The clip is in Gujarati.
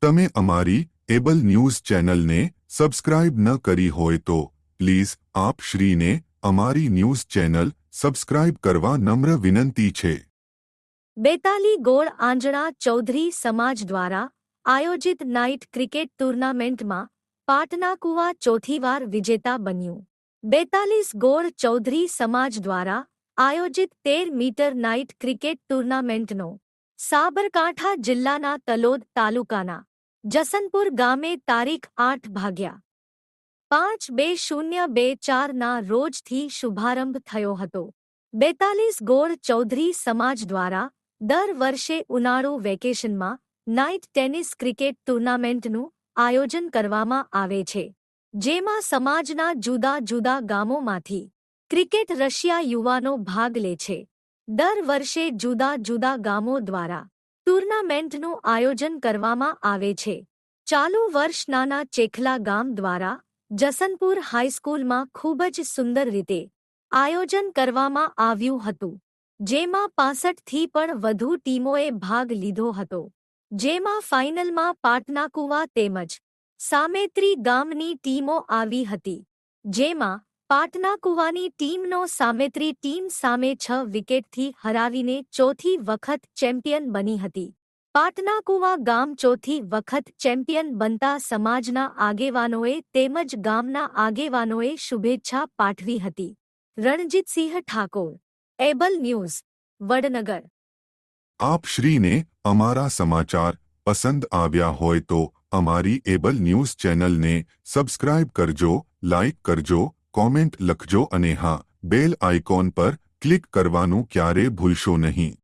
તમે અમારી એબલ ન્યૂઝ ચેનલને સબસ્ક્રાઇબ ન કરી હોય તો પ્લીઝ આપ શ્રીને અમારી ન્યૂઝ ચેનલ સબસ્ક્રાઇબ કરવા નમ્ર વિનંતી છે। બેતાલી ગોળ આંજણા ચૌધરી સમાજ દ્વારા આયોજિત નાઇટ ક્રિકેટ ટૂર્નામેન્ટમાં પાટનાકુવા ચોથીવાર વિજેતા બન્યું। 42 ગોળ ચૌધરી સમાજ દ્વારા આયોજિત 13 મીટર નાઇટ ક્રિકેટ ટૂર્નામેન્ટનો સાબરકાંઠા જિલ્લાના તલોદ તાલુકાના જસનપુર ગામે તારીખ 8/5/2024 ના રોજથી શુભારંભ થયો હતો। 42 ગોળ ચૌધરી સમાજ દ્વારા દર વર્ષે ઉનાળુ વેકેશનમાં નાઇટ ટેનિસ ક્રિકેટ ટૂર્નામેન્ટનું આયોજન કરવામાં આવે છે, જેમાં સમાજના જુદા જુદા ગામોમાંથી ક્રિકેટ રશિયા યુવાનો ભાગ લે છે। દર વર્ષે જુદા જુદા ગામો દ્વારા ટૂર્નામેન્ટનું આયોજન કરવામાં આવે છે। ચાલુ વર્ષ નાના ચેખલા ગામ દ્વારા જસનપુર હાઈસ્કૂલમાં ખૂબ જ સુંદર રીતે આયોજન કરવામાં આવ્યું હતું, જેમાં 65થી પણ વધુ ટીમોએ ભાગ લીધો હતો, જેમાં ફાઇનલમાં પાટનાકુવા તેમજ સામેત્રી ગામની ટીમો આવી હતી, જેમાં પાટનાકુવાની ટીમનો સામેત્રી ટીમ સામે 6 વિકેટથી હરાવીને ચોથી વખત ચેમ્પિયન બની હતી। પાટનાકુવા ગામ ચોથી વખત ચેમ્પિયન બનતા સમાજના આગેવાનોએ તેમજ ગામના આગેવાનોએ શુભેચ્છા પાઠવી હતી। Ranjitsinh Thakor, able news, Vadnagar. આપ શ્રીને અમારા સમાચાર પસંદ આવ્યા હોય તો અમારી એબલ ન્યૂઝ ચેનલને સબસ્ક્રાઇબ કરજો, લાઇક કરજો, કોમેન્ટ લખજો અને હા, બેલ આઇકોન પર ક્લિક કરવાનું ક્યારે ભૂલશો નહીં।